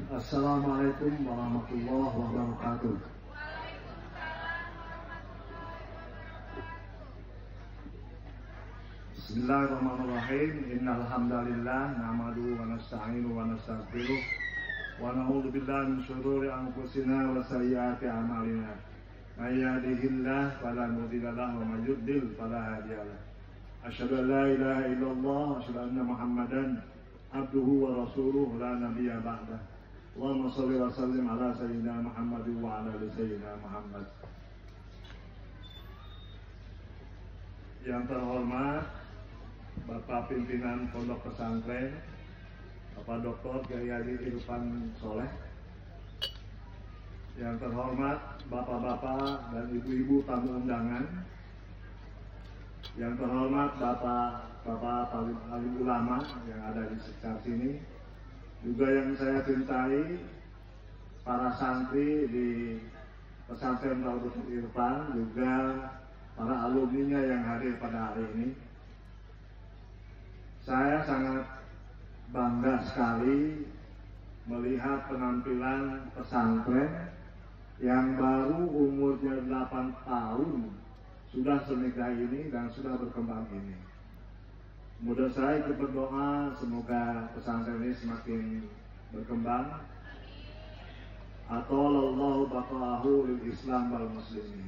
Assalamualaikum warahmatullahi wabarakatuh. Bismillahirrahmanirrahim. Innal hamdalillah nahmaduhu wa nasta'inuhu wa nastaghfiruh wa na'udzu billahi min shururi anfusina wa sayyiati a'malina. May yahdihillahu fala mudilla lahu wa may yudlil fala hadiya lahu. Asyhadu an la ilaha illallah wa asyhadu anna Muhammadan abduhu wa rasuluhu la nabiyya ba'dah. Allahumma shalli wa sallim ala sayyidina Muhammad wa ala ali sayyidina Muhammad. Yang terhormat Bapak Pimpinan Pondok Pesantren, Bapak Dr. Kiai Haji Irfan Soleh. Yang terhormat Bapak-bapak dan ibu-ibu tamu undangan. Yang terhormat Bapak alim ulama yang ada di sekitar sini. Juga yang saya cintai, para santri di Pesantren Darul Irfan, juga para alumninya yang hadir pada hari ini. Saya sangat bangga sekali melihat penampilan pesantren yang baru umurnya 8 tahun sudah semegah ini dan sudah berkembang ini. Mudah saya ikut berdoa semoga pesantren ini semakin berkembang. Atollallahu baqa'ahu lil Islam wal muslimin.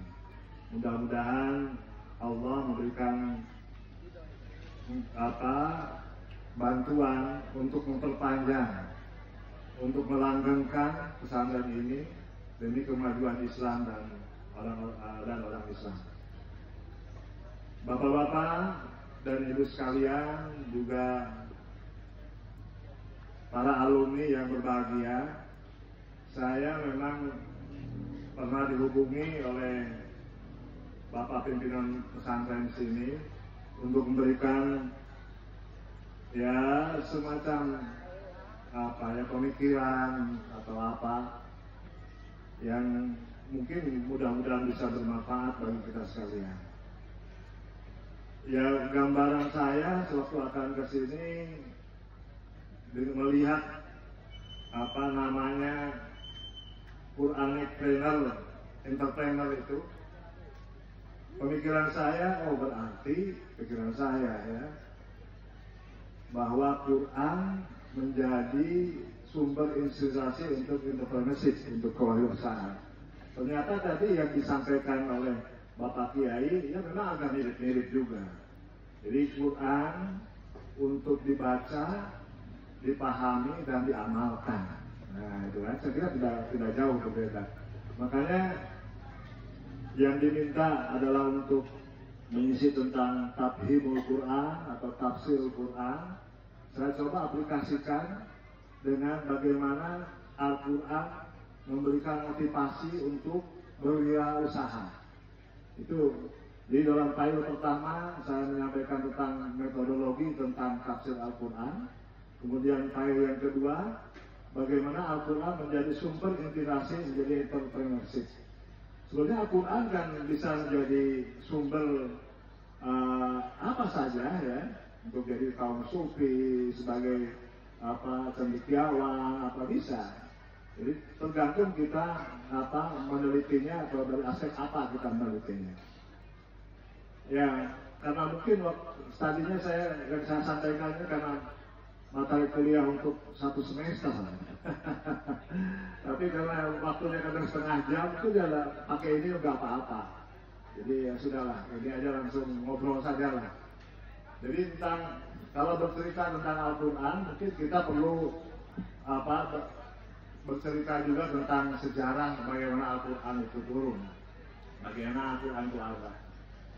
Mudah-mudahan Allah memberikan bantuan untuk memperpanjang, untuk melanggengkan pesantren ini demi kemajuan Islam dan orang Islam. Bapak-bapak dan ibu sekalian, juga para alumni yang berbahagia, saya memang pernah dihubungi oleh Bapak Pimpinan Pesantren sini untuk memberikan semacam pemikiran atau apa yang mungkin mudah-mudahan bisa bermanfaat bagi kita sekalian. Ya, gambaran saya sewaktu akan ke sini melihat Quranic entrepreneur itu, pemikiran saya, berarti pikiran saya bahwa Quran menjadi sumber inspirasi untuk entrepreneurship, untuk kewirausahaan. Ternyata tadi yang disampaikan oleh Bapak Kiai, memang agak mirip-mirip juga. Jadi Quran untuk dibaca, dipahami dan diamalkan. Nah itu kan, saya kira tidak jauh berbeda. Makanya yang diminta adalah untuk mengisi tentang tafhimul Quran atau tafsir Quran. Saya coba aplikasikan dengan bagaimana Al-Quran memberikan motivasi untuk berwirausaha. Itu di dalam pilot pertama saya menyampaikan tentang metodologi tentang tafsir Al-Quran. Kemudian pilot yang kedua, bagaimana Al-Quran menjadi sumber inspirasi menjadi entrepreneurship. Sebenarnya Al-Quran kan bisa menjadi sumber apa saja untuk jadi kaum sufi, sebagai cendekiawan, bisa. Jadi tergantung kita menelitinya atau dari aspek apa kita menelitinya. Ya, karena mungkin tadinya saya sampaikannya karena materi kuliah untuk 1 semester. Tapi karena waktunya kadang setengah jam, itu dia pakai ini nggak apa-apa. Jadi ya sudahlah, ini aja langsung ngobrol saja lah. Jadi kalau bercerita tentang Al-Quran, mungkin kita perlu bercerita juga tentang sejarah bagaimana Al-Quran itu turun, bagaimana Al-Quran itu ada,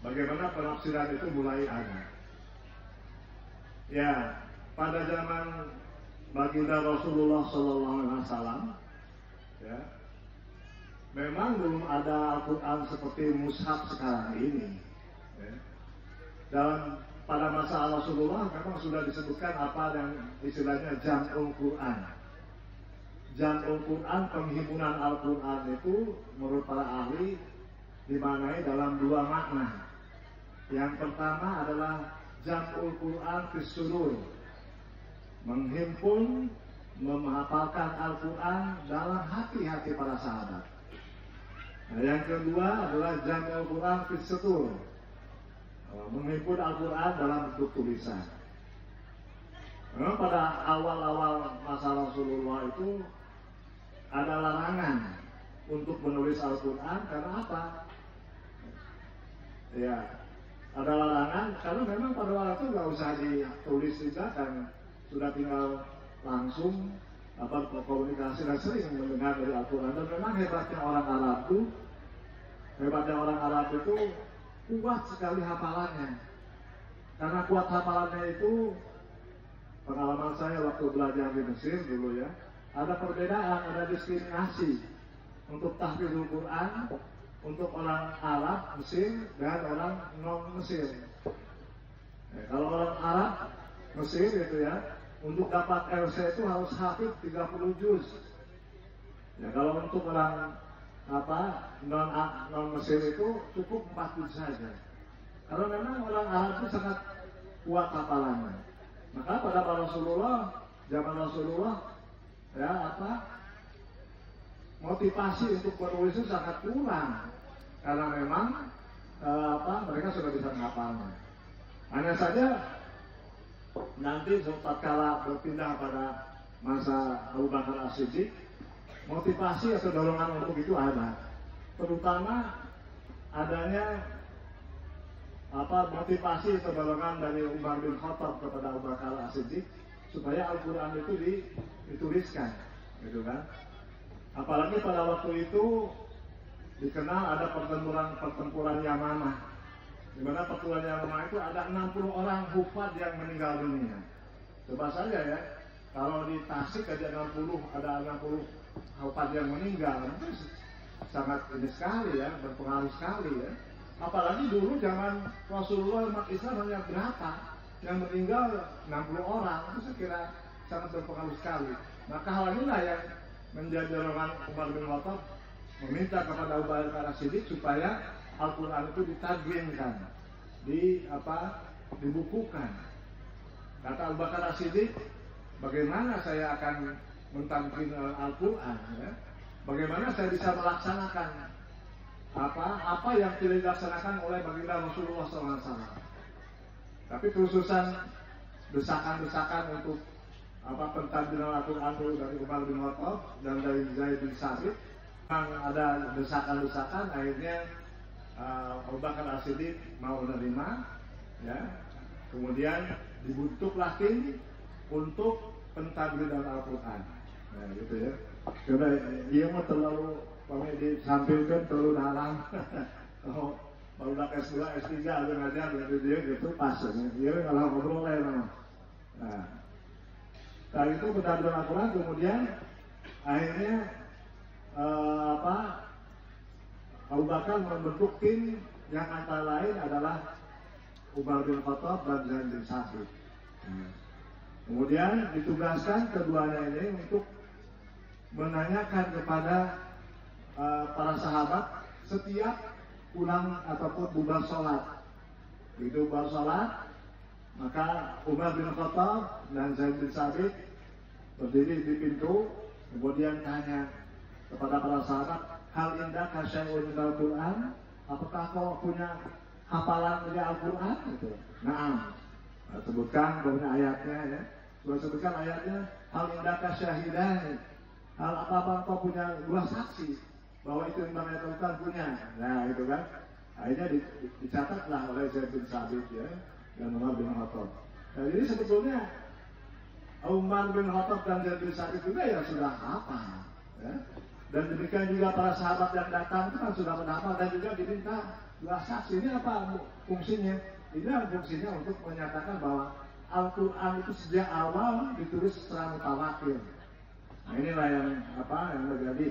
bagaimana penafsiran itu mulai ada. Ya, pada zaman baginda Rasulullah SAW, memang belum ada Al-Quran seperti mushaf sekarang ini. Pada masa Rasulullah memang sudah disebutkan apa yang istilahnya Jam'ul Quran. Jam'ul Quran, penghimpunan Al-Quran itu menurut para ahli dimaknai dalam 2 makna. Yang pertama adalah Jam'ul Quran fis sudur, menghimpun menghafalkan Al-Quran dalam hati-hati para sahabat. Nah, yang kedua adalah jam'ul Quran fis sutur, menghimpun Al-Quran dalam bentuk tulisan. Memang pada awal-awal masa Rasulullah itu ada larangan untuk menulis Al-Quran karena apa? Ya, ada larangan karena memang pada waktu itu nggak usah ditulis juga kan, sudah tinggal langsung komunikasi dan sering mendengar dari Al-Quran. Dan memang hebatnya orang Arab itu kuat sekali hafalannya. Karena kuat hafalannya itu, pengalaman saya waktu belajar di Mesir dulu ya, ada perbedaan, ada diskriminasi untuk tahfidzul Quran untuk orang Arab Mesir dan orang non Mesir. Kalau orang Arab Mesir itu ya, untuk dapat LC itu harus hafidz 30 juz. Ya, kalau untuk orang non Mesir itu cukup 4 juz saja. Karena memang orang Arab itu sangat kuat hafalannya. Maka pada zaman Rasulullah ya motivasi untuk menulis itu sangat kurang karena memang mereka sudah bisa menghafalnya. Hanya saja nanti tatkala berpindah pada masa Abu Bakar As-Siddiq, motivasi atau dorongan untuk itu ada, terutama adanya motivasi atau dorongan dari Umar bin Khattab kepada Abu Bakar As-Siddiq supaya Al-Quran itu dituliskan, gitu kan? Apalagi pada waktu itu dikenal ada pertempuran Yamamah, di mana pertempuran Yamamah itu ada 60 orang hufad yang meninggal dunia. Coba saja ya, kalau di Tasik ada 60 hufad yang meninggal, itu sangat ini sekali ya, berpengaruh sekali ya. Apalagi dulu zaman Rasulullah umat Islam hanya berapa yang meninggal 60 orang, itu saya kira sangat berpengaruh sekali. Maka hal inilah yang menjadi dorongan Umar bin Khattab meminta kepada Abu Bakar As-Siddiq supaya Al-Quran itu ditadwinkan, dibukukan. Kata Abu Bakar As-Siddiq, bagaimana saya akan mentadwin Al-Quran? Ya? Bagaimana saya bisa melaksanakan apa yang tidak dilaksanakan oleh baginda Rasulullah SAW? Tapi khususan desakan-desakan untuk pentadbiran Al-Quran dari Umar bin Khattab dan dari Zaid bin Sabit, ada desakan-desakan, akhirnya Abu Bakar As-Siddiq mau menerima, ya. Kemudian dibentuklah tim untuk pentadbiran Al-Quran. Nah, gitu ya. Karena dia mah terlalu disampilkan terlalu dalam. Kalau udah S2, S3 udah ngajar gitu dia gitu pas ya. Dia kalau ngobrol ya memang. Nah, dari itu pentadbiran Al-Quran, kemudian akhirnya Abu Bakar membentuk tim yang antara lain adalah Umar bin Khattab dan Zaid bin Sabit. Kemudian ditugaskan keduanya ini untuk menanyakan kepada para sahabat setiap pulang ataupun bubar sholat. Begitu bubar sholat, maka Umar bin Khattab dan Zaid bin Sabit berdiri di pintu, kemudian tanya kepada para sahabat, hal indaka syai'un minal Quran? Apakah kau punya hafalan dari Al-Quran? Gitu. Nah, sebutkan banyak ayatnya ya. Sebutkan ayatnya, hal indaka syahidan. Hal apa kau punya 2 saksi bahwa itu yang namanya Al-Quran punya. Nah, itu kan. Akhirnya dicatatlah oleh Zaid bin Sabit ya, dan Umar bin Khattab. Nah, jadi sebetulnya Umar bin Khattab dan Zaid bin Sabit juga ya sudah hafal. Ya. Dan demikian juga para sahabat yang datang itu kan sudah menhafal dan juga diminta 2 saksi. Ini apa fungsinya? Ini fungsinya untuk menyatakan bahwa Al-Quran itu sejak awal ditulis secara mutawatir. Nah, inilah yang menjadi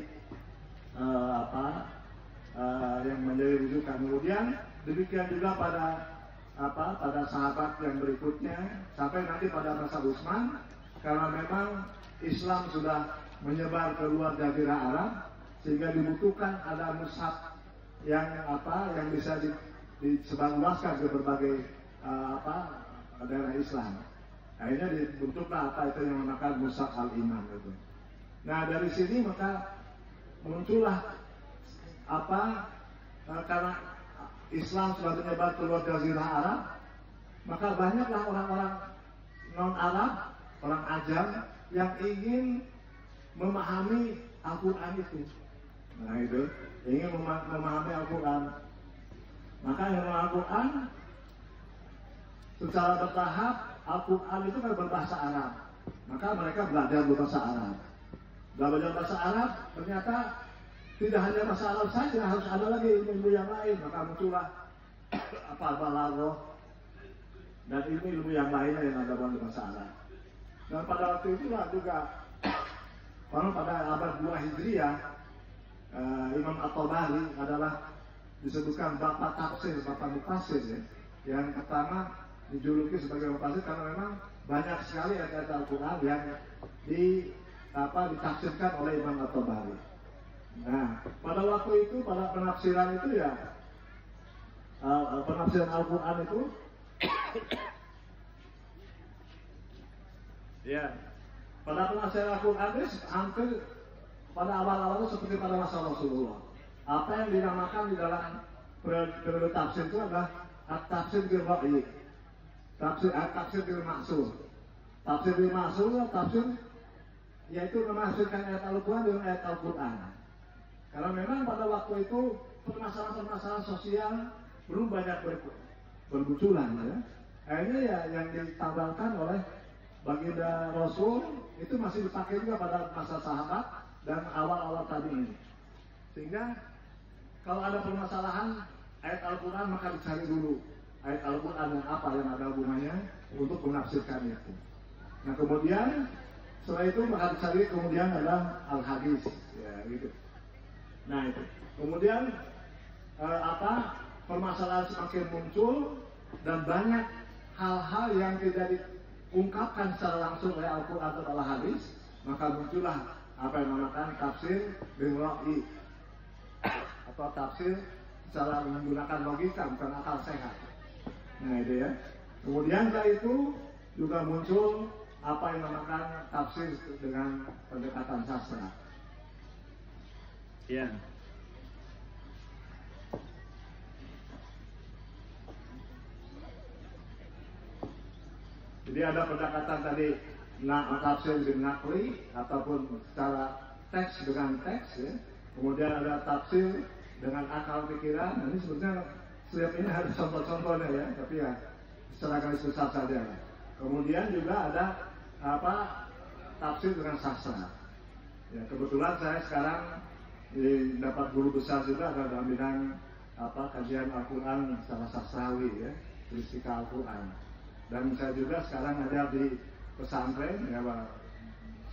yang menjadi rujukan. Kemudian demikian juga pada sahabat yang berikutnya sampai nanti pada masa Utsman, karena memang Islam sudah menyebar ke luar Jazirah Arab sehingga dibutuhkan ada mushaf yang bisa disebarluaskan ke berbagai daerah Islam. Akhirnya dibentuklah apa itu yang dinamakan Mushaf al-Imam itu. Nah dari sini maka muncullah apa karena Islam sudah menyebar keluar Jazirah Arab, maka banyaklah orang-orang non Arab, orang ajam yang ingin memahami Al-Quran itu. Nah itu ingin memahami Al-Quran. Maka yang Al-Quran secara bertahap, Al-Quran itu kan berbahasa Arab. Maka mereka belajar berbahasa Arab. Belajar bahasa Arab ternyata tidak hanya bahasa Arab saja, harus ada lagi ilmu yang lain. Maka muncullah apa balaghah dan ilmu yang lainnya yang ada dalam bahasa Arab. Dan pada waktu itulah juga pada abad 2 Hijriah, Imam At-Tabari adalah disebutkan bapak tafsir, bapak mufasir ya. Yang pertama dijuluki sebagai mufasir karena memang banyak sekali ayat Al-Quran yang ditafsirkan oleh Imam At-Tabari. Nah, pada waktu itu, pada penafsiran itu ya, penafsiran Al-Quran itu, ya, pada penafsiran Al-Quran itu hampir pada awal-awal seperti pada masa Rasulullah. Apa yang dinamakan di dalam periode tafsir itu adalah tafsir bil ra'yi, tafsir bil maksud. Tafsir bil maksud tafsir yaitu menafsirkan ayat Al-Quran dengan ayat Al-Quran. Karena memang pada waktu itu permasalahan-permasalahan sosial belum banyak bermunculan ya. Akhirnya ya yang ditambahkan oleh baginda Rasul itu masih dipakai juga pada masa sahabat dan awal-awal tadi ini. Sehingga kalau ada permasalahan ayat Al-Quran maka dicari dulu ayat Al-Quran yang apa yang ada hubungannya untuk menafsirkan itu. Nah kemudian setelah itu maka dicari kemudian adalah Al-Hadis ya gitu. Nah itu kemudian permasalahan semakin muncul dan banyak hal-hal yang tidak diungkapkan secara langsung oleh Al-Quran atau Al-Hadis, maka muncullah apa yang dinamakan tafsir bil ra'yi atau tafsir secara menggunakan logika bukan akal sehat. Nah itu ya. Kemudian setelah itu juga muncul apa yang dinamakan tafsir dengan pendekatan sastra. Ya. Jadi ada pendekatan tadi tafsir dengan nakli ataupun secara teks dengan teks ya. Kemudian ada tafsir dengan akal pikiran. Nah, ini sebenarnya setiap ini ada contoh-contohnya ya, tapi ya secara garis besar saja. Kemudian juga ada tafsir dengan sastra. Ya, kebetulan saya sekarang dapat guru besar juga ada dalam bidang kajian Al-Quran secara sastrawi ya, tulistika Al-Quran. Dan saya juga sekarang ngajar di pesantren ya Pak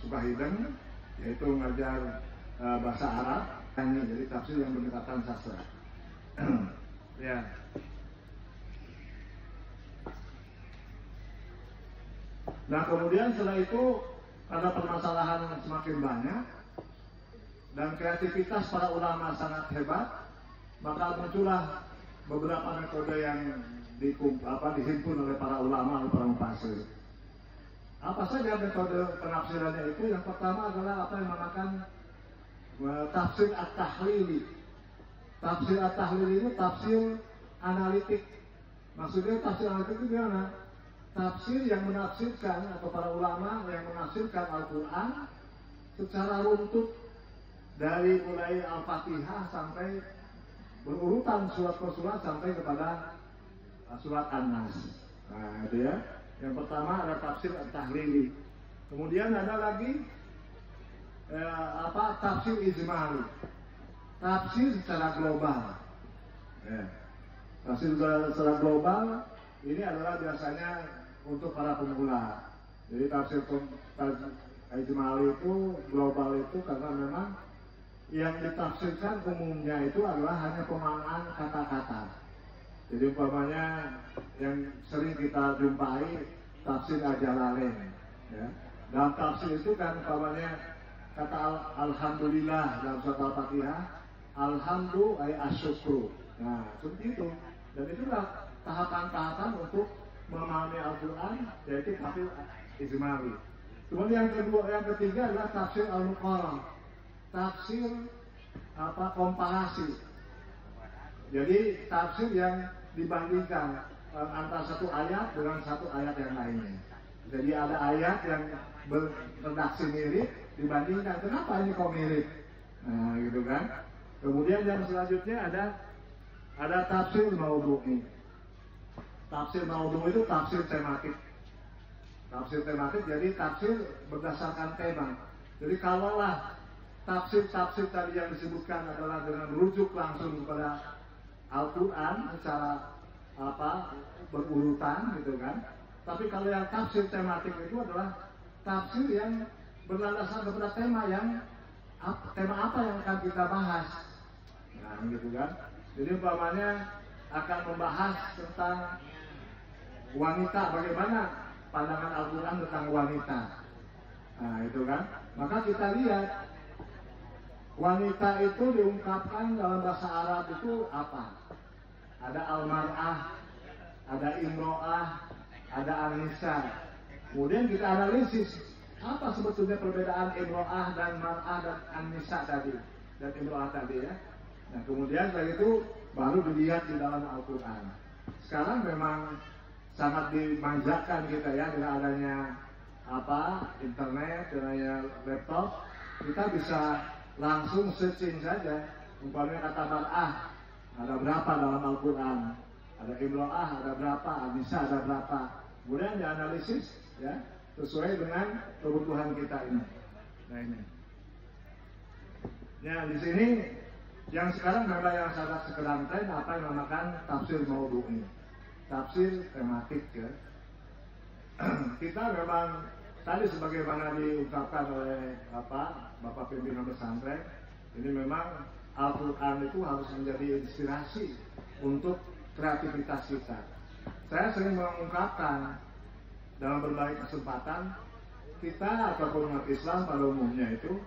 Sukahideng, yaitu ngajar bahasa Arab, jadi tafsir yang pendekatan sastra. Ya. Nah kemudian setelah itu ada permasalahan semakin banyak dan kreativitas para ulama sangat hebat, maka muncullah beberapa metode yang dihimpun oleh para ulama atau para mufasir. Apa saja metode penafsirannya itu? Yang pertama adalah apa yang dinamakan tafsir at-tahlili. Tafsir at-tahlili ini tafsir analitik. Maksudnya tafsir analitik itu gimana? Tafsir yang menafsirkan atau para ulama yang menafsirkan Al-Quran secara runtut dari mulai Al-Fatihah sampai berurutan surat per surat sampai kepada surat An-Nas. Nah itu ya. Yang pertama ada tafsir at-tahlili. Kemudian ada lagi tafsir ijmali, tafsir secara global. Ya. Tafsir secara global ini adalah biasanya untuk para pemula. Jadi tafsir ijmali itu global itu karena memang yang ditafsirkan umumnya itu adalah hanya pemaknaan kata-kata. Jadi umpamanya yang sering kita jumpai tafsir Al-Jalalain. Ya. Dalam tafsir itu kan umpamanya kata alhamdulillah dalam surat Al-Fatihah, alhamdu ay asyukru. Nah, seperti itu. Dan itulah tahapan-tahapan untuk memahami Al-Quran, yaitu tafsir ijmali. Kemudian yang ketiga adalah tafsir al-muqarrah, tafsir komparasi. Jadi tafsir yang dibandingkan antara satu ayat dengan satu ayat yang lainnya. Jadi ada ayat yang berredaksi mirip dibandingkan, kenapa ini kok mirip? Nah, gitu kan. Kemudian yang selanjutnya ada tafsir maudhu'i. Tafsir maudhu itu tafsir tematik. Tafsir tematik jadi tafsir berdasarkan tema. Jadi kalaulah tafsir-tafsir tadi yang disebutkan adalah dengan merujuk langsung kepada Al-Quran secara berurutan gitu kan. Tapi kalau yang tafsir tematik itu adalah tafsir yang berlandaskan kepada tema apa yang akan kita bahas. Nah, gitu kan. Jadi umpamanya akan membahas tentang wanita, bagaimana pandangan Al-Quran tentang wanita. Nah, itu kan. Maka kita lihat wanita itu diungkapkan dalam bahasa Arab itu apa? Ada al-mar'ah, ada imro'ah, ada an-nisa. Kemudian kita analisis apa sebetulnya perbedaan imro'ah dan mar'ah dan an-nisa tadi dan imro'ah tadi ya. Nah, kemudian dari itu baru dilihat di dalam Al-Quran. Sekarang memang sangat dimanjakan kita ya dengan adanya internet, dengan laptop, kita bisa langsung searching saja. Umpamanya kata mar'ah ada berapa dalam Al-Quran, ada imro'ah ada berapa, an-nisa ada berapa. Kemudian dianalisis ya sesuai dengan kebutuhan kita ini. Nah ini. Ya di sini yang sekarang memang yang sangat sekedar tren apa yang dinamakan tafsir maudhu'i, tafsir tematik ya. Kita memang tadi sebagaimana diungkapkan oleh Bapak pimpinan pesantren, ini memang Al-Quran itu harus menjadi inspirasi untuk kreativitas kita. Saya sering mengungkapkan dalam berbagai kesempatan, kita ataupun umat Islam pada umumnya itu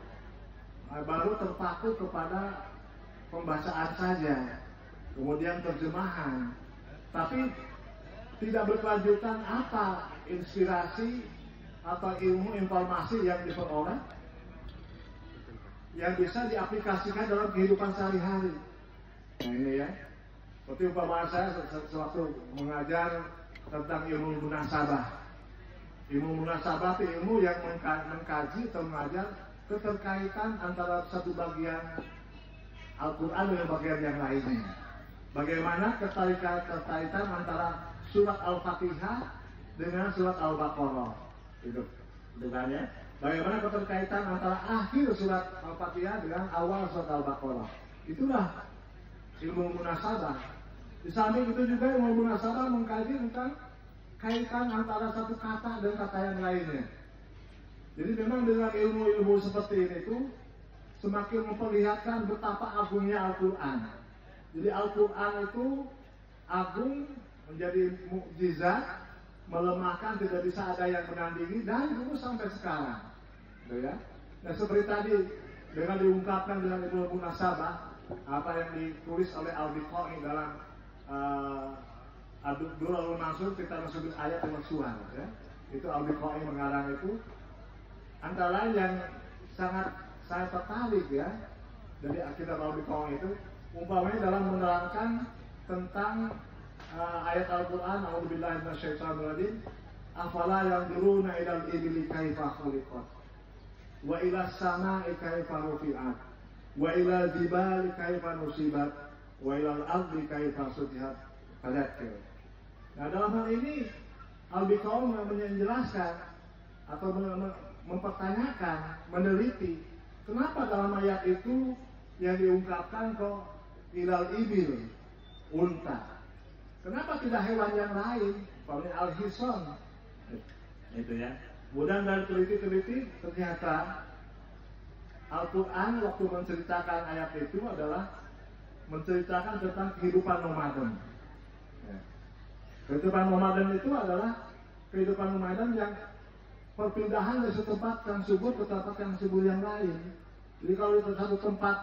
baru terpaku kepada pembacaan saja, kemudian terjemahan, tapi tidak berkelanjutan apa inspirasi atau ilmu informasi yang diperoleh yang bisa diaplikasikan dalam kehidupan sehari-hari. Nah ini ya, seperti umpama saya sewaktu mengajar tentang ilmu munasabah. Ilmu munasabah itu ilmu yang mengkaji atau mengajar keterkaitan antara satu bagian Al-Quran dengan bagian yang lainnya. Bagaimana keterkaitan antara surat Al-Fatihah dengan surat Al-Baqarah. Itu kan ya. Bagaimana keterkaitan antara akhir surat Al-Fatihah dengan awal surat Al-Baqarah. Itulah ilmu munasabah. Di samping itu juga ilmu munasabah mengkaji tentang kaitan antara satu kata dan kata yang lainnya. Jadi memang dengan ilmu-ilmu seperti ini itu semakin memperlihatkan betapa agungnya Al-Quran. Jadi Al-Quran itu agung, menjadi mukjizat, melemahkan, tidak bisa ada yang menandingi, dan itu sampai sekarang. Gitu ya. Nah seperti tadi dengan diungkapkan dengan ilmu munasabah, apa yang ditulis oleh Al-Biqai dalam Ad-Durrul Mansur kita masuk ayat al-Suhan ya. Itu Al-Biqai mengarang itu antara lain yang sangat saya tertarik ya dari kitab Al-Biqai itu umpamanya dalam menerangkan tentang ayat Al-Quran A'udzubillahi minasyaitonirrajim afala yanzuruna ilal ibili kaifa khuliqat wa ilas samai kaifa rufi'at wa ilal jibali kaifa nusibat wa ilal ardi kaifa sutihat. Fadzakir. Nah dalam hal ini Al-Biqai menjelaskan atau mempertanyakan, meneliti kenapa dalam ayat itu yang diungkapkan kok ilal ibil, unta. Kenapa tidak hewan yang lain? Seperti al-hison. Itu ya. Kemudian dari teliti-teliti ternyata Al-Quran waktu menceritakan ayat itu adalah menceritakan tentang kehidupan nomaden. Ya. Kehidupan nomaden itu adalah kehidupan nomaden yang perpindahan dari satu tempat yang subur ke tempat yang subur yang lain. Jadi kalau di satu tempat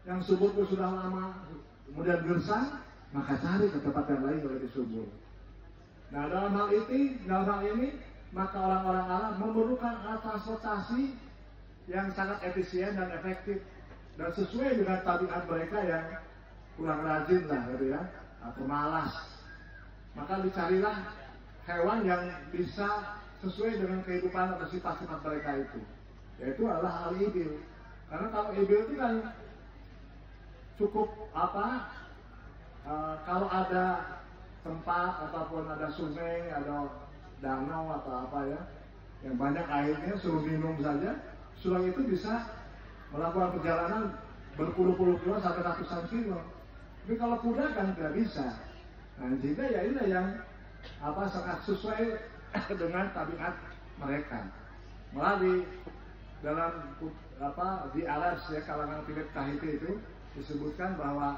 yang subur itu sudah lama, kemudian gersang, maka cari ke tempat yang lain yang lebih subur. Nah, dalam hal ini, maka orang-orang Arab memerlukan alat transportasi yang sangat efisien dan efektif dan sesuai dengan tabiat mereka yang kurang rajin lah, gitu ya, atau malas. Maka dicarilah hewan yang bisa sesuai dengan kehidupan atau sifat-sifat mereka itu, yaitu adalah al-ibil. Karena kalau ibil itu kan cukup kalau ada tempat ataupun ada sungai, ada danau atau apa ya, yang banyak airnya, suruh minum saja, sudah itu bisa melakukan perjalanan berpuluh-puluh kilo sampai ratusan kilo. Tapi kalau kuda kan tidak bisa. Nah, jika ya ini yang sangat sesuai dengan tabiat mereka. Malah dalam di Alas ya, kalangan Philip Tahiti itu disebutkan bahwa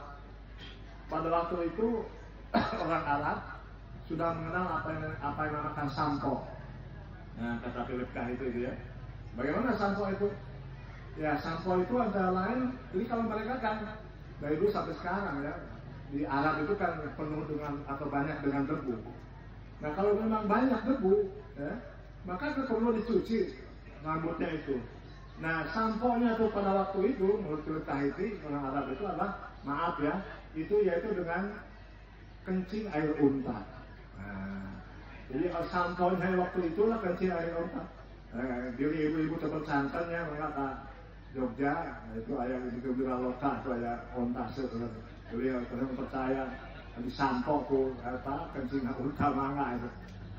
pada waktu itu orang Arab sudah mengenal apa yang dinamakan sampo. Nah, kata Philip Tahiti itu ya. Bagaimana sampo itu? Ya, sampo itu antara lain, jadi kalau mereka kan dari dulu sampai sekarang ya, di Arab itu kan penuh dengan atau banyak dengan debu. Nah, kalau memang banyak debu, ya, maka perlu dicuci rambutnya itu. Nah, samponya tuh pada waktu itu menurut Philip Tahiti, orang Arab itu adalah, maaf ya, itu yaitu dengan kencing air unta. Nah, jadi samponya waktu itulah kencing air unta. Diri ibu-ibu tempat santannya mengatakan Jogja, itu ayam itu bilang lokal, itu ayam unta sebenarnya. Beliau percaya di sampo tuh kencing unta mangga itu.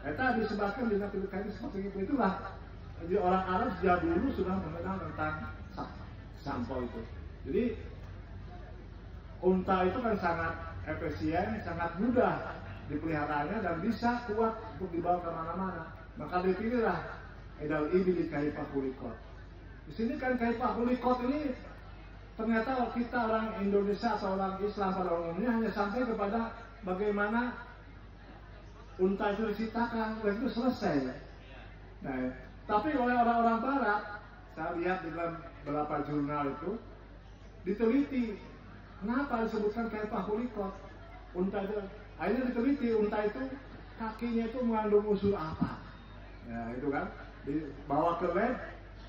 Itu disebabkan dengan Philip seperti itu. Itulah. Jadi orang Arab sejak dulu sudah mengenal tentang sampo itu. Jadi unta itu kan sangat efisien, sangat mudah dipeliharanya dan bisa kuat untuk dibawa kemana-mana. Maka dipilihlah Idal Ibili Kaifa Khuliqat. Di sini kan Kaifa Khuliqat ini ternyata kita orang Indonesia atau orang Islam pada umumnya hanya sampai kepada bagaimana unta itu diciptakan, dan itu selesai. Nah, tapi oleh orang-orang Barat, saya lihat di dalam beberapa jurnal itu diteliti kenapa disebutkan Kaifa Khuliqat. Unta itu, akhirnya diteliti unta itu kakinya itu mengandung unsur apa. Ya, itu kan dibawa ke lab,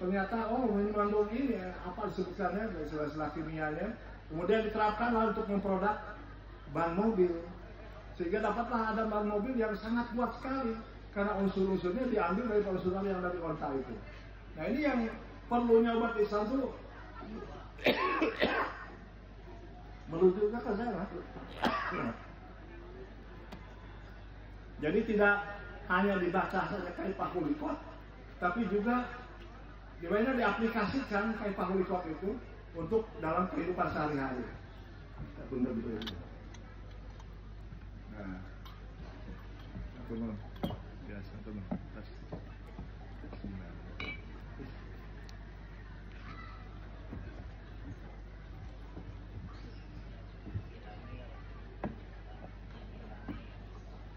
ternyata mengandung ini apa disebutkannya, istilah kimianya, kemudian diterapkanlah untuk memproduk ban mobil, sehingga dapatlah ada ban mobil yang sangat kuat sekali karena unsur-unsurnya diambil dari unsur yang dari unta itu. Nah, ini yang perlunya umat Islam itu menunjukkan ke sana. Jadi tidak hanya dibaca saja Kaifa Khuliqat, tapi juga gimana diaplikasikan Kaifa Khuliqat itu untuk dalam kehidupan sehari-hari. Benar-benar. Nah, teman, biasa teman.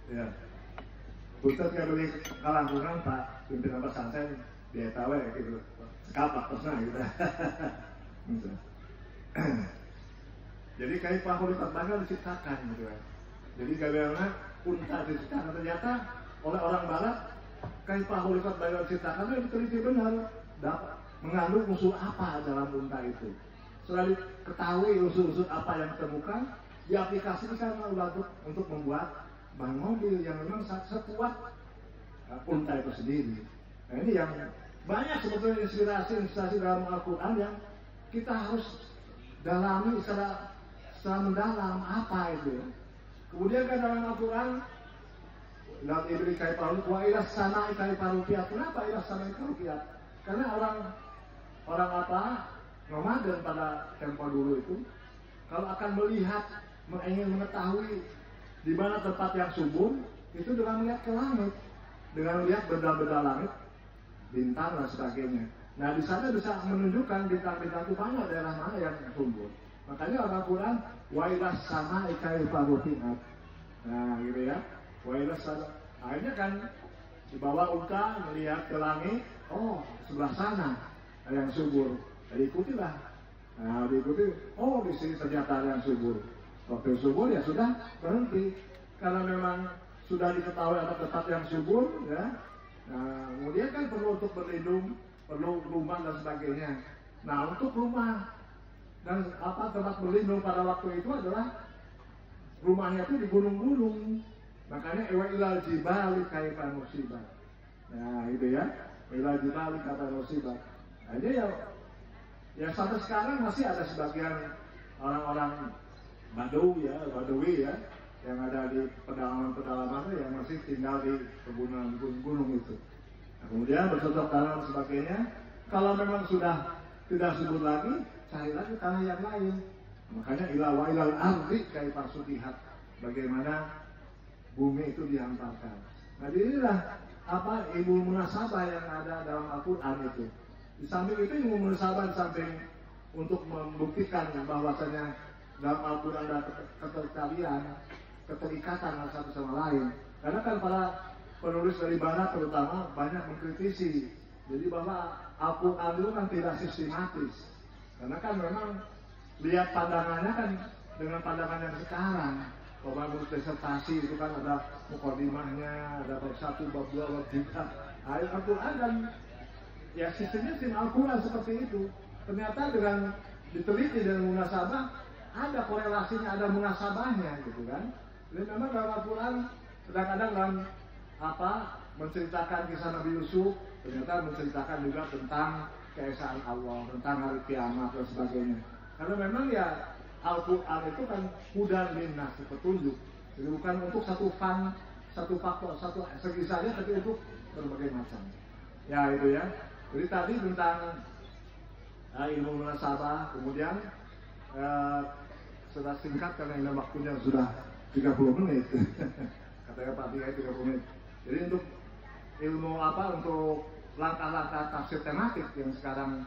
Ya, Ustaz yang beli kalangkungan Pak pimpinan pesantren dia tahu ya gitu, sekapak terusnya gitu. Jadi Kaifa Khuliqat bakal diciptakan gitu kan. Jadi bagaimana unta diciptakan, ternyata oleh orang Barat Kaifa Khuliqat bakal diciptakan itu diteliti benar, dapat mengandung unsur apa dalam unta itu. Setelah diketahui unsur-unsur apa yang ditemukan, diaplikasikan untuk membuat ban mobil yang memang sekuat unta itu sendiri. Nah, ini yang banyak sebetulnya inspirasi dalam Al-Quran yang kita harus dalami secara mendalam apa itu. Kemudian kan dalam Al-Quran dalam Ibri Kaifa wa ilas sana'i kaifa ruqyat. Kenapa ilas sana'i kaifa ruqyat? Karena orang nomaden pada tempo dulu itu kalau akan melihat, ingin mengetahui di mana tempat yang subur, itu dengan melihat ke langit, dengan melihat benda-benda langit, bintang dan sebagainya. Nah, di sana bisa menunjukkan bintang-bintang itu banyak daerah mana yang subur. Makanya Al-Quran wa ilas sama'i kaifa ruqyat. Nah, gitu ya. Wa ilas sama'i. Akhirnya kan dibawa unta melihat ke langit, sebelah sana yang subur. Jadi ikutilah. Nah, diikuti, di sini ternyata ada yang subur. Waktu subur ya sudah berhenti, karena memang sudah diketahui ada tempat yang subur, ya. Nah, kemudian kan perlu untuk berlindung, perlu rumah dan sebagainya. Nah, untuk rumah dan tempat berlindung pada waktu itu adalah rumahnya itu di gunung-gunung. Makanya ewa ilal jibali kaifa musibah. Nah, itu ya. Ilal jibali kaifa musibah. Nah, ini ya sampai sekarang masih ada sebagian orang-orang Badawi ya, yang ada di pedalaman-pedalaman yang masih tinggal di pegunungan gunung itu. Nah, kemudian bercocok tanam sebagainya. Kalau memang sudah tidak subur lagi, cari lagi tanah yang lain. Makanya ilal ardi kaifa sutihat, bagaimana bumi itu dihantarkan. Nah, inilah ilmu munasabah yang ada dalam Al-Quran itu. Di samping itu ilmu munasabah, di samping untuk membuktikan bahwasanya dalam Al-Quran ada keterikatan satu sama lain. Karena kan para penulis dari Barat terutama banyak mengkritisi. Jadi bahwa Al-Quran itu kan tidak sistematis. Karena kan memang lihat pandangannya kan dengan pandangan yang sekarang. Kalau menulis disertasi itu kan ada mukadimahnya, ada bab 1, bab 2, bab 3. Ayat Al-Quran dan ya sistemnya Al-Quran seperti itu. Ternyata dengan diteliti dan munasabah ada korelasinya, ada munasabahnya gitu kan. Jadi memang dalam Al-Quran kadang-kadang dalam menceritakan kisah Nabi Yusuf, ternyata menceritakan juga tentang keesaan Allah, tentang hari kiamat dan sebagainya. Karena memang ya Al-Quran itu kan hudan linnas, petunjuk. Jadi bukan untuk satu faktor, satu segi saja, tapi untuk berbagai macam. Ya itu ya. Jadi tadi tentang ilmu munasabah, kemudian sudah singkat karena ini waktunya sudah 30 menit. Katanya Pak Tia 30 menit. Jadi untuk ilmu untuk langkah-langkah tafsir tematik yang sekarang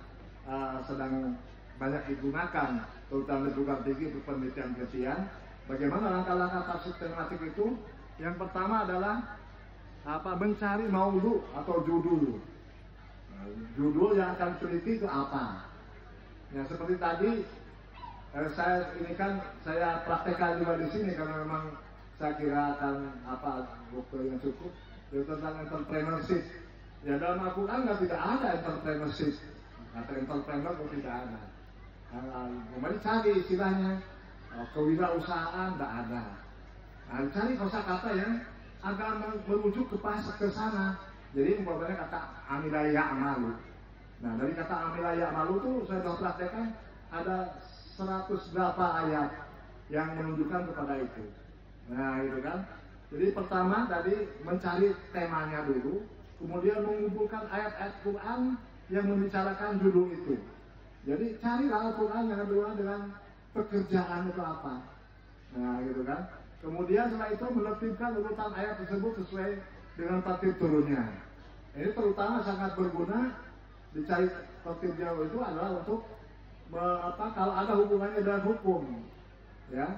sedang banyak digunakan, terutama di perguruan tinggi untuk penelitian-penelitian. Bagaimana langkah-langkah tafsir tematik itu? Yang pertama adalah mencari maudhu atau judul. Nah, judul yang akan teliti itu apa? Ya seperti tadi saya praktekkan juga di sini karena memang saya kira akan waktu yang cukup. Itu tentang entrepreneurship. Ya dalam Al-Quran tidak ada entrepreneurship. Kata entrepreneur itu tidak ada. Kemudian cari istilahnya kewirausahaan tidak ada. Nah, cari kosakata yang agak merujuk ke sana. Jadi umpamanya kata amilaya amalu. Nah dari kata amilaya amalu itu saya sudah praktekkan ada 100 berapa ayat yang menunjukkan kepada itu. Nah itu kan. Jadi pertama tadi mencari temanya dulu, kemudian mengumpulkan ayat-ayat Quran yang membicarakan judul itu. Jadi carilah Al-Quran yang kedua dengan pekerjaan itu apa. Nah gitu kan. Kemudian setelah itu menertibkan urutan ayat tersebut sesuai dengan tertib turunnya. Ini terutama sangat berguna dicari tertibnya itu adalah untuk kalau ada hubungannya dengan hukum, ya.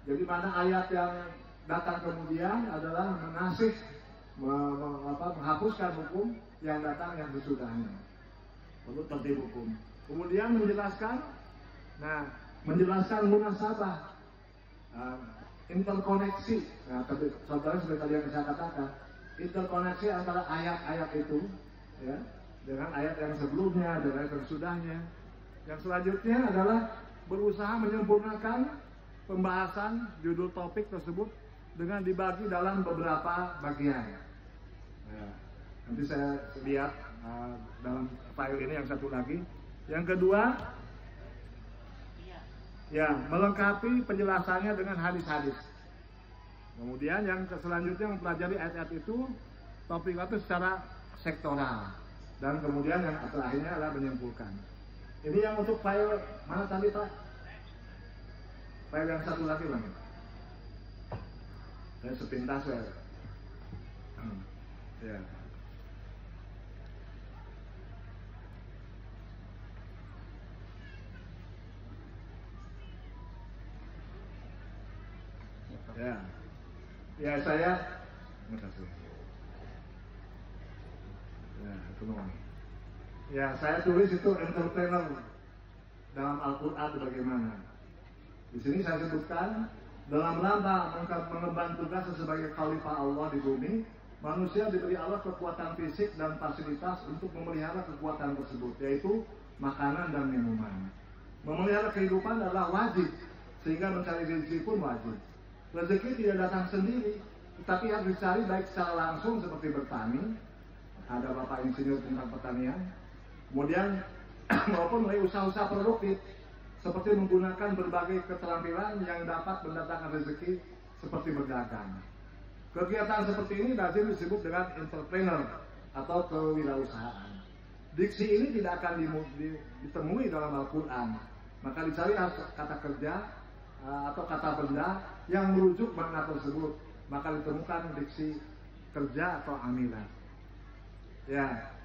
Jadi mana ayat yang datang kemudian adalah menghapuskan hukum yang datang yang sesudahnya. Untuk tertib hukum. Kemudian menjelaskan munasabah, interkoneksi. Nah, saudara seperti tadi yang saya katakan, interkoneksi antara ayat-ayat itu, ya, dengan ayat yang sebelumnya, dengan ayat yang sesudahnya. Yang selanjutnya adalah berusaha menyempurnakan pembahasan judul topik tersebut dengan dibagi dalam beberapa bagian. Nah, nanti saya lihat dalam file ini yang satu lagi. Yang kedua, ya melengkapi penjelasannya dengan hadis-hadis. Kemudian yang selanjutnya mempelajari ayat-ayat itu, topik itu secara sektoral. Dan kemudian yang terakhirnya adalah menyimpulkan. Ini yang untuk file mana tadi Pak? File yang satu lagi mana? Saya sepintas ya. Ya. Ya. Ya saya. Terima kasih. Ya, itu nomor. Ya, saya tulis itu entrepreneur dalam Al-Quran bagaimana. Di sini saya sebutkan dalam rangka mengemban tugas sebagai khalifah Allah di bumi, manusia diberi Allah kekuatan fisik dan fasilitas untuk memelihara kekuatan tersebut, yaitu makanan dan minuman. Memelihara kehidupan adalah wajib, sehingga mencari rezeki pun wajib. Rezeki tidak datang sendiri, tetapi harus dicari baik secara langsung seperti bertani, ada bapak insinyur tentang pertanian, kemudian maupun melalui usaha-usaha produktif, seperti menggunakan berbagai keterampilan yang dapat mendatangkan rezeki seperti berdagang. Kegiatan seperti ini lazim disebut dengan entrepreneur atau kewirausahaan. Diksi ini tidak akan ditemui dalam Al-Quran, maka dicari kata kerja atau kata benda yang merujuk makna tersebut, maka ditemukan diksi kerja atau amilah. Ya.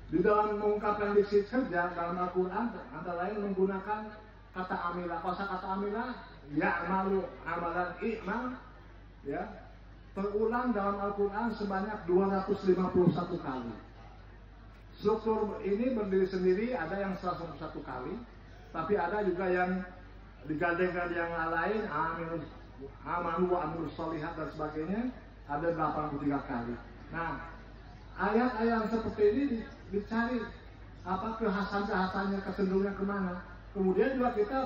Di dalam mengungkapkan diksi kerja dalam Al-Quran antara lain menggunakan kata amilah. Kata amilah ya'malu amalan i'mal, ya, terulang dalam Al-Quran sebanyak 251 kali. Struktur ini berdiri sendiri, ada yang 101 kali, tapi ada juga yang digandengkan yang lain, amanu wa amilus sholihat dan sebagainya, ada 83 kali. Nah, ayat-ayat seperti ini dicari apa kekhasan-kekhasannya, kecenderungan kemana. Kemudian juga kita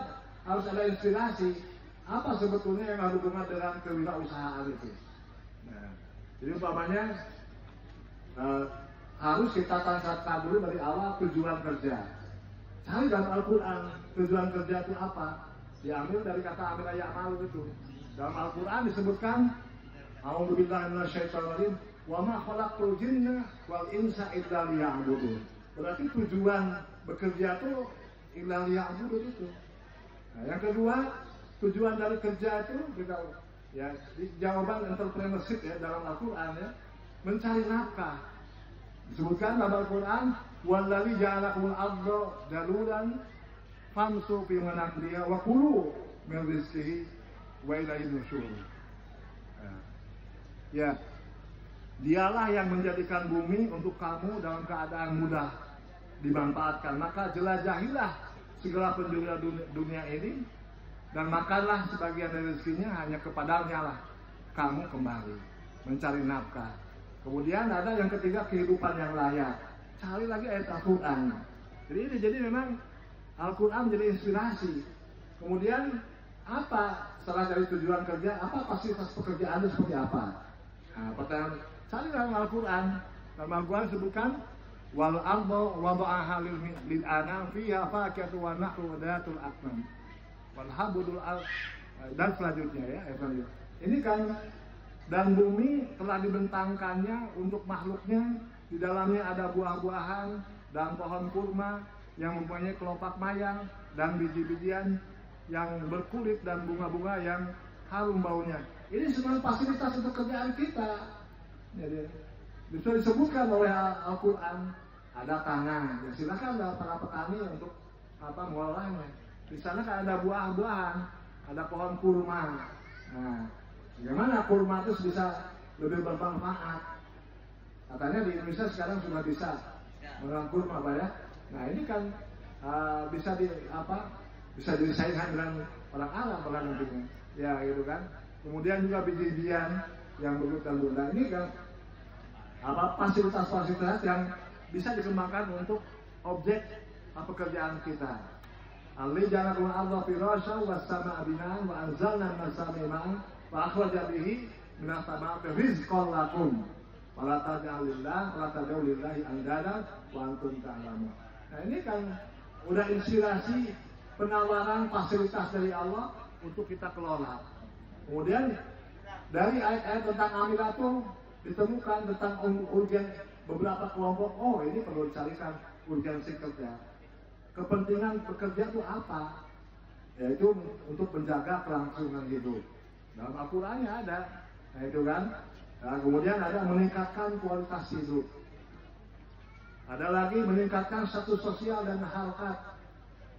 harus ada inspirasi apa sebetulnya yang harus hubungan dengan kewirausahaan itu. Nah, jadi umpamanya harus kita tata dulu dari awal tujuan kerja. Cari dalam Al-Quran tujuan kerja itu apa? Diambil dari kata amil ayat malu itu. Dalam Al-Quran disebutkan, A'udzubillahi minasyaitonir rajim, wa ma khalaqtul jinna wal insa illa liya'budun. Berarti tujuan bekerja itu illa liya'budun itu. Nah, yang kedua, tujuan dari kerja itu kita ya di jawaban entrepreneurship ya dalam Al-Qur'an ya, mencari nafkah. Disebutkan dalam Al-Qur'an, wallazi ja'alakumul arda dalulan famsu fi manakibiha wa kulu min rizqihi wa ilaihi nusyur. Ya, dialah yang menjadikan bumi untuk kamu dalam keadaan mudah dimanfaatkan. Maka jelajahilah segala penjuru dunia ini dan makanlah sebagian dari rezekinya, hanya kepadanya lah kamu kembali mencari nafkah. Kemudian ada yang ketiga, kehidupan yang layak. Cari lagi ayat Al-Quran. Jadi memang Al-Quran menjadi inspirasi. Kemudian apa setelah dari tujuan kerja, apa fasilitas pekerjaan itu seperti apa? Nah, pertanyaan, cari dalam Al-Quran. Dalam Al-Quran sebutkan wal ardo wada'aha lil anam fiha fakiatu wa nahru wa datul akmam wal habudul al dan selanjutnya ya, ini kan, dan bumi telah dibentangkannya untuk makhluknya, di dalamnya ada buah-buahan dan pohon kurma yang mempunyai kelopak mayang dan biji-bijian yang berkulit dan bunga-bunga yang harum baunya. Ini semua fasilitas untuk kerjaan kita. Jadi bisa disebutkan oleh Al-Quran. Ada tanah, ya silakan para petani untuk apa mengolahnya. Di sana kan ada buah-buahan, ada pohon kurma. Nah, bagaimana kurma itu bisa lebih bermanfaat? Katanya di Indonesia sekarang sudah bisa menanam kurma, Pak ya. Nah ini kan bisa bisa disaingkan dengan orang Arab bahkan nantinya, ya gitu kan. Kemudian juga biji-bijian yang berlutan bunda ini kan fasilitas-fasilitas yang bisa dikembangkan untuk objek pekerjaan kita. Alli ja'alakum al-ardha firasyan was samaa'a binaan wa anzalna minas samaa'i ma'an wa akhraja bihi minas samaa'i rizqan lakum. Wala taj'alu lillahi andada wa antum ta'lamun. Nah, ini kan udah inspirasi penawaran fasilitas dari Allah untuk kita kelola. Kemudian dari ayat-ayat tentang amilah itu ditemukan tentang urgen beberapa kelompok. Oh, ini perlu dicarikan urgensi kerja. Kepentingan bekerja itu apa? Yaitu untuk menjaga kelangsungan hidup. Dalam Al-Qurannya ada, nah itu kan. Nah, kemudian ada meningkatkan kualitas hidup. Ada lagi meningkatkan status sosial dan harkat.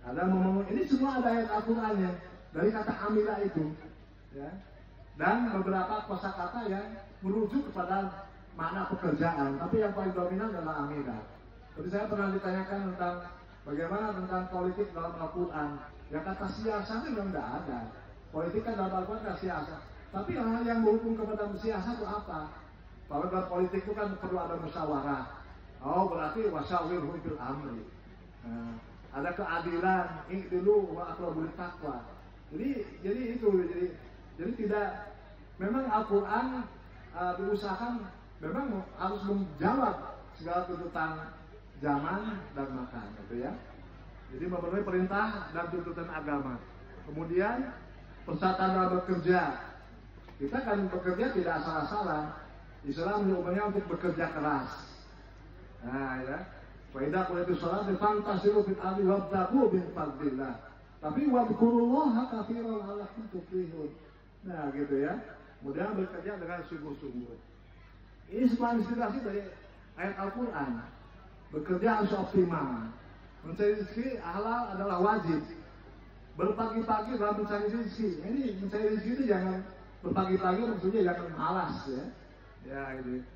Ada ini semua ada ayat Al-Qurannya dari kata amilah itu, ya. Dan beberapa kosakata yang merujuk kepada makna pekerjaan, tapi yang paling dominan adalah amilah. Jadi saya pernah ditanyakan tentang Bagaimana tentang politik dalam Al-Quran? Ya kata siasat itu memang tidak ada. Politik kan dalam Al-Quran ada siasat. Tapi hal yang berhubung kepada siasat itu apa? Kalau dalam politik itu kan perlu ada musyawarah. Oh berarti wasyawirhum fil amri. Nah, ada keadilan, dulu wa aqrabul taqwa. Jadi itu jadi tidak memang Al-Quran diusahakan memang harus menjawab segala tuntutan zaman dan makan, gitu ya. Jadi memenuhi perintah dan tuntutan agama. Kemudian persatuan dalam bekerja. Kita kan bekerja tidak salah-salah. Islam menyuruhnya untuk bekerja keras. Nah, ya. Wa idza qulatu shalat fantasiru fil ardi wabtaghu min fadlillah. Tapi wadhkurullaha katsiran la'allakum tuflihun. Nah, gitu ya. Kemudian bekerja dengan sungguh-sungguh. Ini semua inspirasi dari ayat Al-Quran. Bekerja harus optimal. Mencari rezeki halal adalah wajib. Berpagi-pagi dalam mencari rezeki. Ini mencari rezeki itu jangan berpagi-pagi, maksudnya jangan malas ya. Ya ini.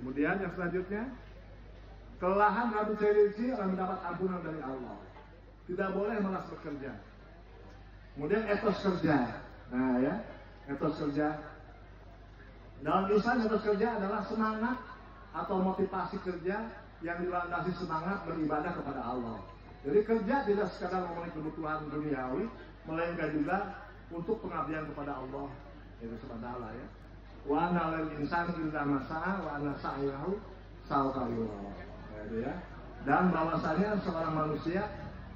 Kemudian yang selanjutnya, kelelahan dalam mencari rezeki akan mendapat ampunan dari Allah. Tidak boleh malas bekerja. Kemudian etos kerja. Nah ya, etos kerja. Dalam Islam etos kerja adalah semangat atau motivasi kerja yang dilandasi semangat beribadah kepada Allah. Jadi kerja tidak sekadar memenuhi kebutuhan duniawi, melainkan juga untuk pengabdian kepada Allah. Itu subhanallah ya. Wa ana lil insani illa ma sa'a wa ana sa'yahu sawfa yura. Ya. Dan bahwasanya seorang manusia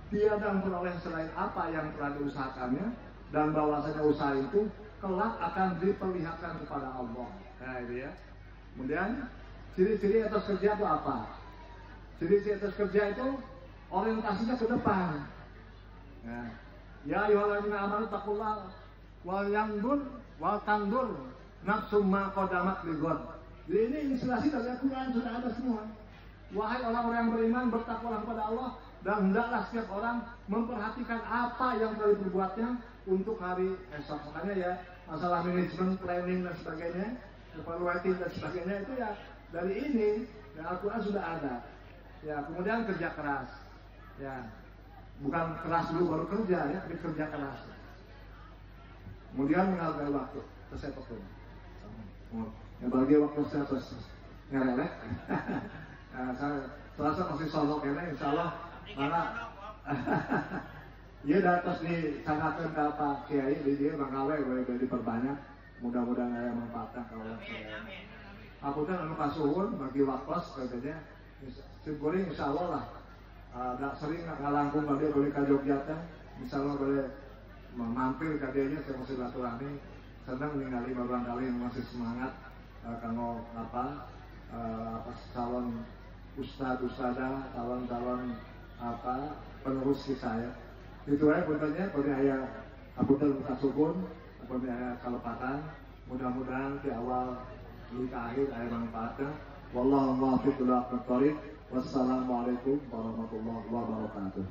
tiada memperoleh selain apa yang telah diusahakannya, dan bahwasanya usaha itu kelak akan diperlihatkan kepada Allah. Nah, itu ya. Kemudian ciri-ciri etos kerja itu apa? Ciri-ciri etos kerja itu orientasinya ke depan. Nah, ya ayyuhalladzina amanu taqullaha wal yandur wal tandur nafsum ma qaddamat lighad. Jadi ini inspirasi dari Al-Quran, sudah ada semua. Wahai orang-orang yang beriman, bertakwalah kepada Allah, dan hendaklah setiap orang memperhatikan apa yang telah diperbuatnya untuk hari esok. Makanya ya, masalah manajemen, planning dan sebagainya, evaluatif dan sebagainya itu ya dari ini, ya Al-Quran sudah ada. Ya, kemudian kerja keras. Ya, bukan keras dulu baru kerja ya, tapi kerja keras. Kemudian menghargai waktu, selesai betul. Yang bagi waktu saya terus ngerelek. Saya terasa masih solok ya, insya Allah. Mana? Iya datos disangatkan ke Pak Kiai di dia Bang Awe boleh diperbanyak. Mudah-mudahan saya manfaatkan kalau saya. Aku kan anu kasuhun bagi wakos katanya. Siguring insya Allah lah. Nggak sering ngalangkung bagi boleh ke Jogja teh. Insya Allah boleh mampir kadianya saya masih silaturahmi. Senang ningali beberapa kali yang masih semangat kanggo apa calon ustadzah, calon penerus saya. Itu aja bentuknya pada ayah apunten kasukun, pada ayah kalepatan. Mudah-mudahan di awal di akhir ayah manfaatnya. Wallahu muwaffiq ila aqwamit thoriq. Wassalamualaikum warahmatullahi wabarakatuh.